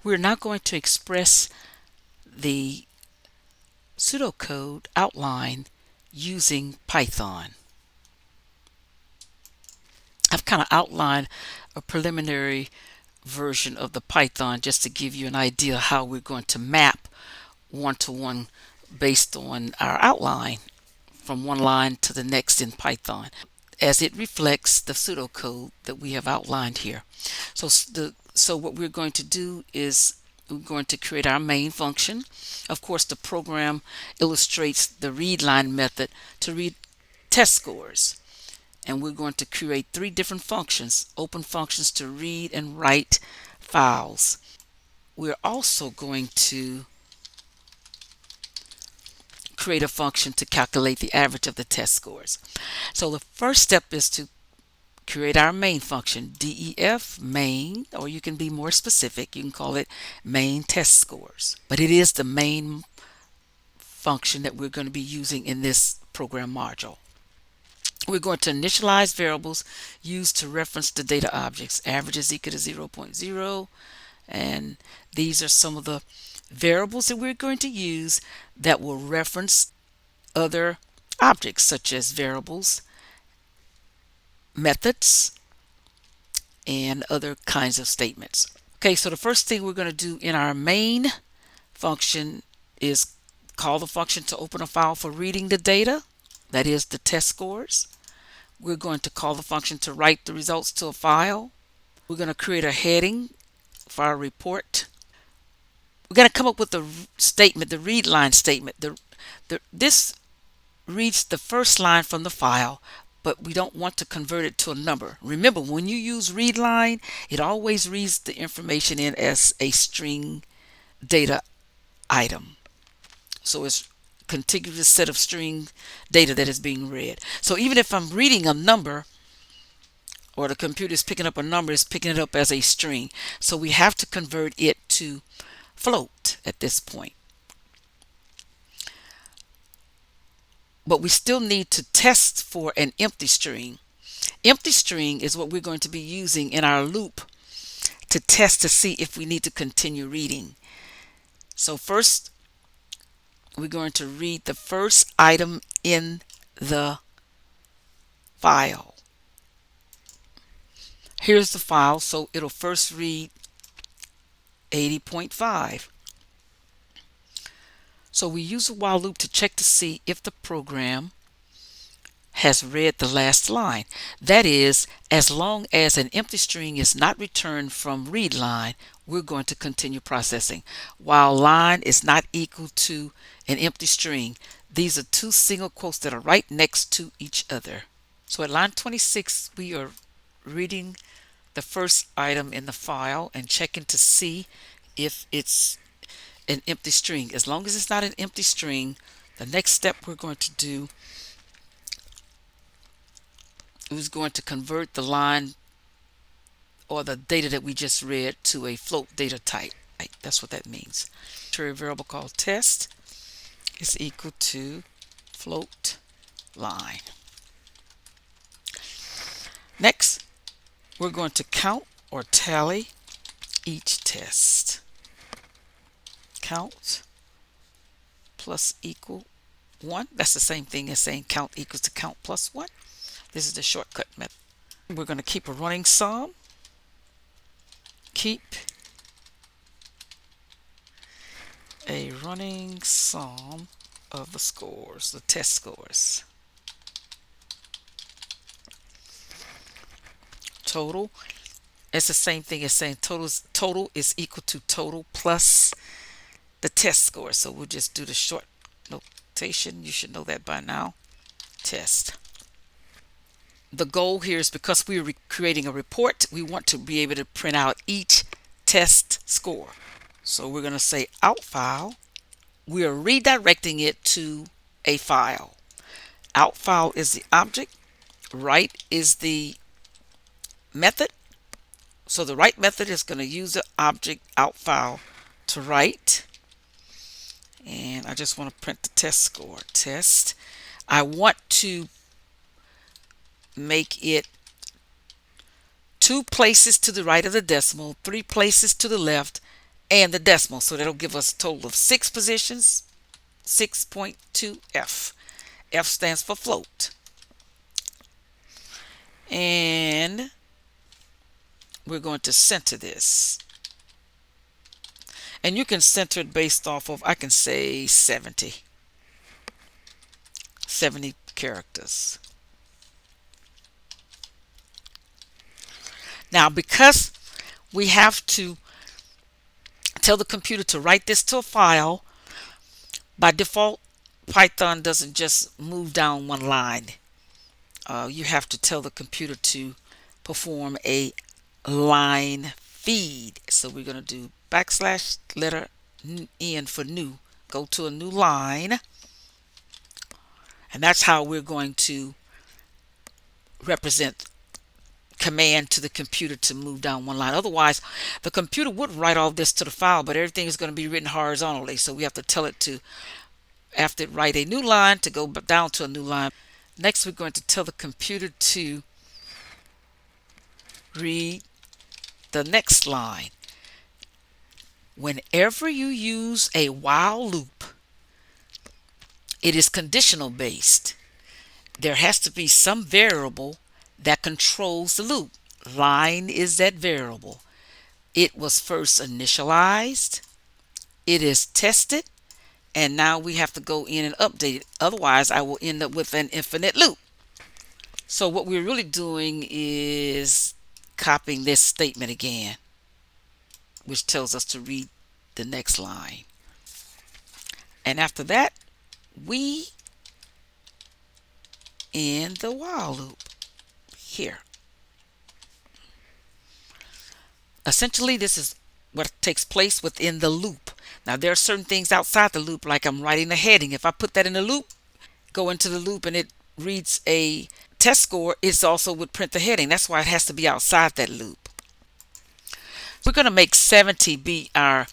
We're now going to express the pseudocode outline using Python. I've kind of outlined a preliminary version of the Python just to give you an idea how we're going to map one-to-one based on our outline from one line to the next in Python as it reflects the pseudocode that we have outlined here. So what we're going to do is we're going to create our main function. Of course, the program illustrates the readline method to read test scores. And we're going to create three different functions, open functions to read and write files. We're also going to create a function to calculate the average of the test scores. So the first step is to create our main function, def main, or you can be more specific, you can call it main test scores. But it is the main function that we're going to be using in this program module. We're going to initialize variables used to reference the data objects. Average is equal to 0.0, and these are some of the variables that we're going to use that will reference other objects such as variables, methods, and other kinds of statements. Okay, so the first thing we're going to do in our main function is call the function to open a file for reading the data, that is the test scores. We're going to call the function to write the results to a file. We're going to create a heading for our report. We're going to come up with the statement, the read line statement. This reads the first line from the file, but we don't want to convert it to a number. Remember, when you use read line, it always reads the information in as a string data item. So it's contiguous set of string data that is being read. So even if I'm reading a number, or the computer is picking up a number, it's picking it up as a string. So we have to convert it to float at this point. But we still need to test for an empty string. Empty string is what we're going to be using in our loop to test to see if we need to continue reading. So first, we're going to read the first item in the file. Here's the file, so it'll first read 80.5. So we use a while loop to check to see if the program has read the last line. That is, as long as an empty string is not returned from read line, we're going to continue processing. While line is not equal to an empty string, these are two single quotes that are right next to each other. So at line 26, we are reading the first item in the file and checking to see if it's an empty string. As long as it's not an empty string, the next step we're going to do is going to convert the line or the data that we just read to a float data type. That's what that means. A variable called test is equal to float line. Next, we're going to count or tally each test. Count plus equal 1. That's the same thing as saying count equals to count plus 1. This is the shortcut method. We're going to keep a running sum. Keep a running sum of the scores, the test scores. Total. It's the same thing as saying total is equal to total plus the test score. So we'll just do the short notation. You should know that by now. Test. The goal here is because we're creating a report, we want to be able to print out each test score. So we're going to say out file. We are redirecting it to a file. Out file is the object. Write is the method. So the write method is going to use the object out file to write. And I just want to print the test score. Test. I want to make it 2 places to the right of the decimal, 3 places to the left, and the decimal. So that'll give us a total of 6 positions, 6.2F. F stands for float. And we're going to center this. And you can center it based off of, I can say 70 characters. Now, because we have to tell the computer to write this to a file, by default, Python doesn't just move down one line. You have to tell the computer to perform a line feed. So we're going to do backslash letter N for new. Go to a new line. And that's how we're going to represent command to the computer to move down one line. Otherwise, the computer would write all this to the file, but everything is going to be written horizontally. So we have to tell it to, after it write a new line, to go down to a new line. Next, we're going to tell the computer to read the next line. Whenever you use a while loop, it is conditional based. There has to be some variable that controls the loop. Line is that variable. It was first initialized, it is tested, and now we have to go in and update it. Otherwise, I will end up with an infinite loop. So what we're really doing is copying this statement again, which tells us to read the next line. And after that, we end the while loop here. Essentially, this is what takes place within the loop. Now, there are certain things outside the loop, like I'm writing a heading. If I put that in the loop, go into the loop, and it reads a test score, it also would print the heading. That's why it has to be outside that loop. We're going to make 70 be our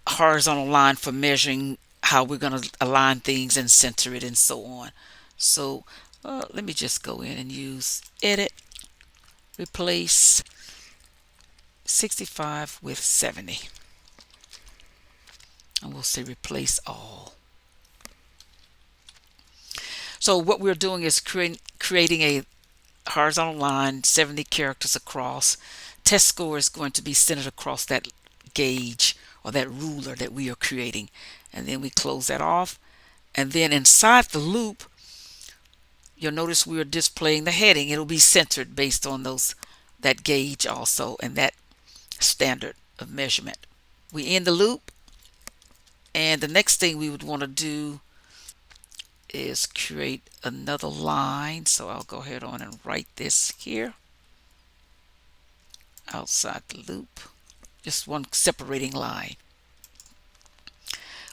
horizontal line for measuring how we're going to align things and center it and so on. So let me just go in and use edit, replace 65 with 70. And we'll say replace all. So what we're doing is creating a horizontal line, 70 characters across. Test score is going to be centered across that gauge or that ruler that we are creating. And then we close that off. And then inside the loop, you'll notice we are displaying the heading. It'll be centered based on that gauge also and that standard of measurement. We end the loop, and the next thing we would want to do is create another line. So I'll go ahead on and write this here outside the loop, just one separating line.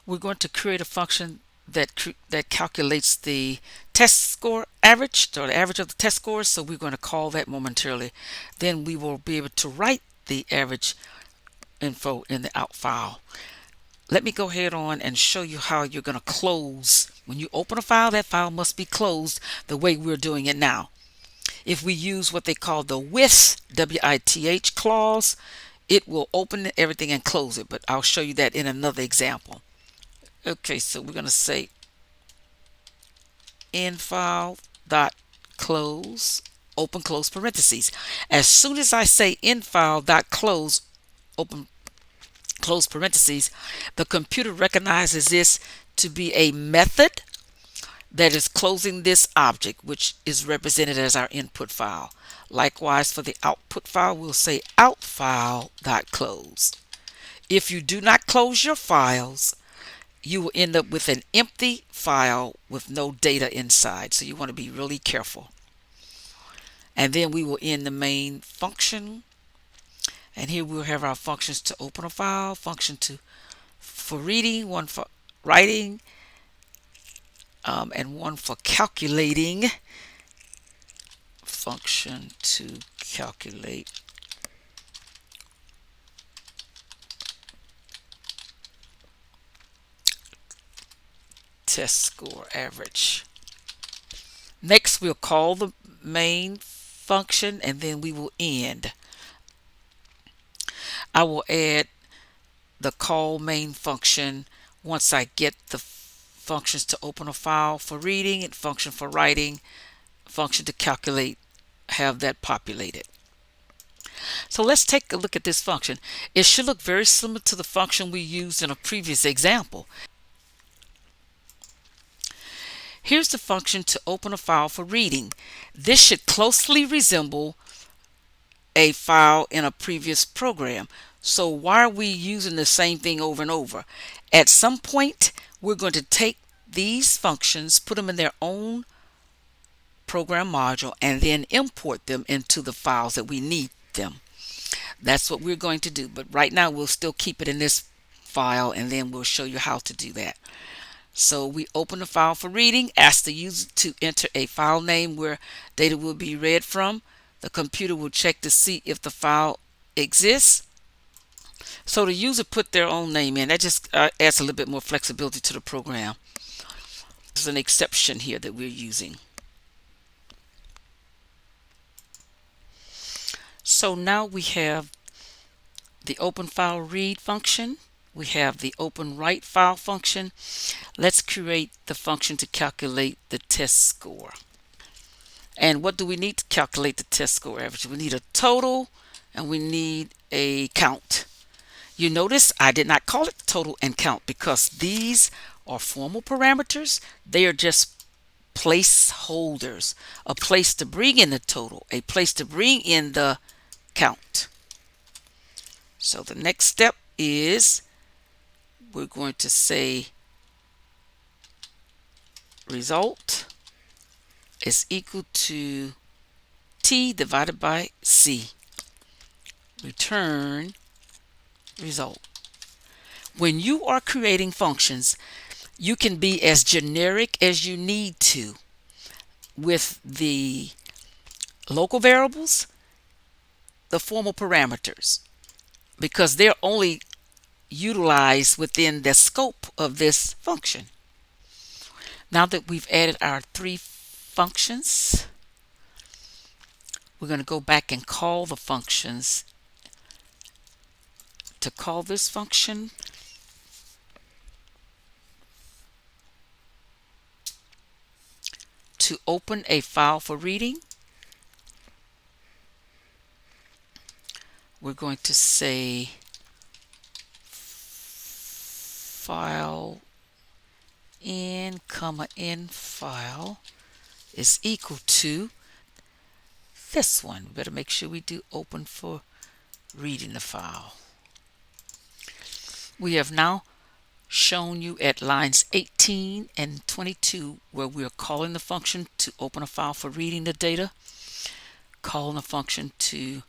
We're going to create a function that calculates the test score average, or the average of the test scores. So we're going to call that momentarily. Then we will be able to write the average info in the out file. Let me go ahead on and show you how you're going to close. When you open a file, that file must be closed the way we're doing it now. If we use what they call the with, W-I-T-H clause, it will open everything and close it, but I'll show you that in another example. Okay, so we're going to say end file dot close, open close parentheses. As soon as I say end file dot close, open close parentheses, the computer recognizes this to be a method that is closing this object, which is represented as our input file. Likewise, for the output file, we'll say out file dot close. If you do not close your files, you will end up with an empty file with no data inside. So you want to be really careful. And then we will end the main function. And here we'll have our functions to open a file, function for reading, one for writing, and one for calculating. Function to calculate test score average. Next, we'll call the main function, and then we will end. I will add the call main function once I get the functions to open a file for reading and function for writing, function to calculate, have that populated. So let's take a look at this function. It should look very similar to the function we used in a previous example. Here's the function to open a file for reading. This should closely resemble a file in a previous program. So why are we using the same thing over and over? At some point, we're going to take these functions, put them in their own program module, and then import them into the files that we need them. That's what we're going to do. But right now, we'll still keep it in this file, and then we'll show you how to do that. So we open the file for reading, ask the user to enter a file name where data will be read from. The computer will check to see if the file exists. So the user put their own name in. That just adds a little bit more flexibility to the program. There's an exception here that we're using. So now we have the open file read function. We have the open write file function. Let's create the function to calculate the test score. And what do we need to calculate the test score average? We need a total and we need a count. You notice I did not call it total and count because these are formal parameters. They are just placeholders, a place to bring in the total, a place to bring in the count. So the next step is we're going to say result is equal to T divided by C. Return result. When you are creating functions, you can be as generic as you need to with the local variables, the formal parameters, because they're only utilized within the scope of this function. Now that we've added our 3 functions, we're going to go back and call the functions. To call this function, to open a file for reading, we're going to say file in file is equal to this one. We better make sure we do open for reading the file. We have now shown you at lines 18 and 22 where we are calling the function to open a file for reading the data, calling the function to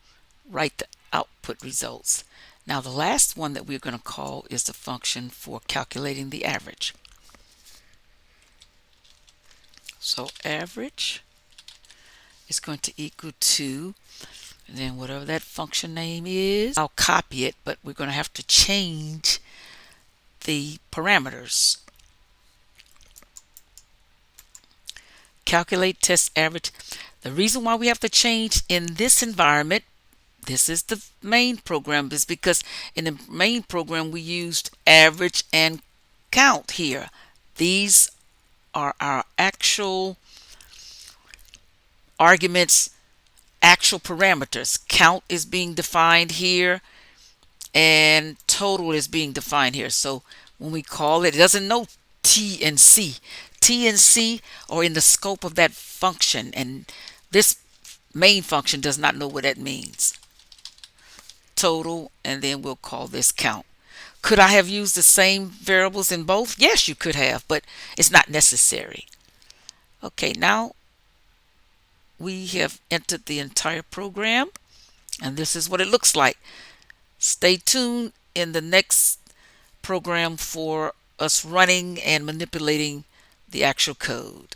write the output results. Now the last one that we're going to call is the function for calculating the average. So average is going to equal to, and then whatever that function name is, I'll copy it, but we're going to have to change the parameters. Calculate test average. The reason why we have to change in this environment, this is the main program, is because in the main program we used average and count here. These are our actual arguments, actual parameters. Count is being defined here and total is being defined here. So when we call it, it doesn't know T and C. T and C are in the scope of that function, and this main function does not know what that means. Total, and then we'll call this count. Could I have used the same variables in both? Yes, you could have, but it's not necessary. Okay, now we have entered the entire program, and this is what it looks like. Stay tuned in the next program for us running and manipulating the actual code.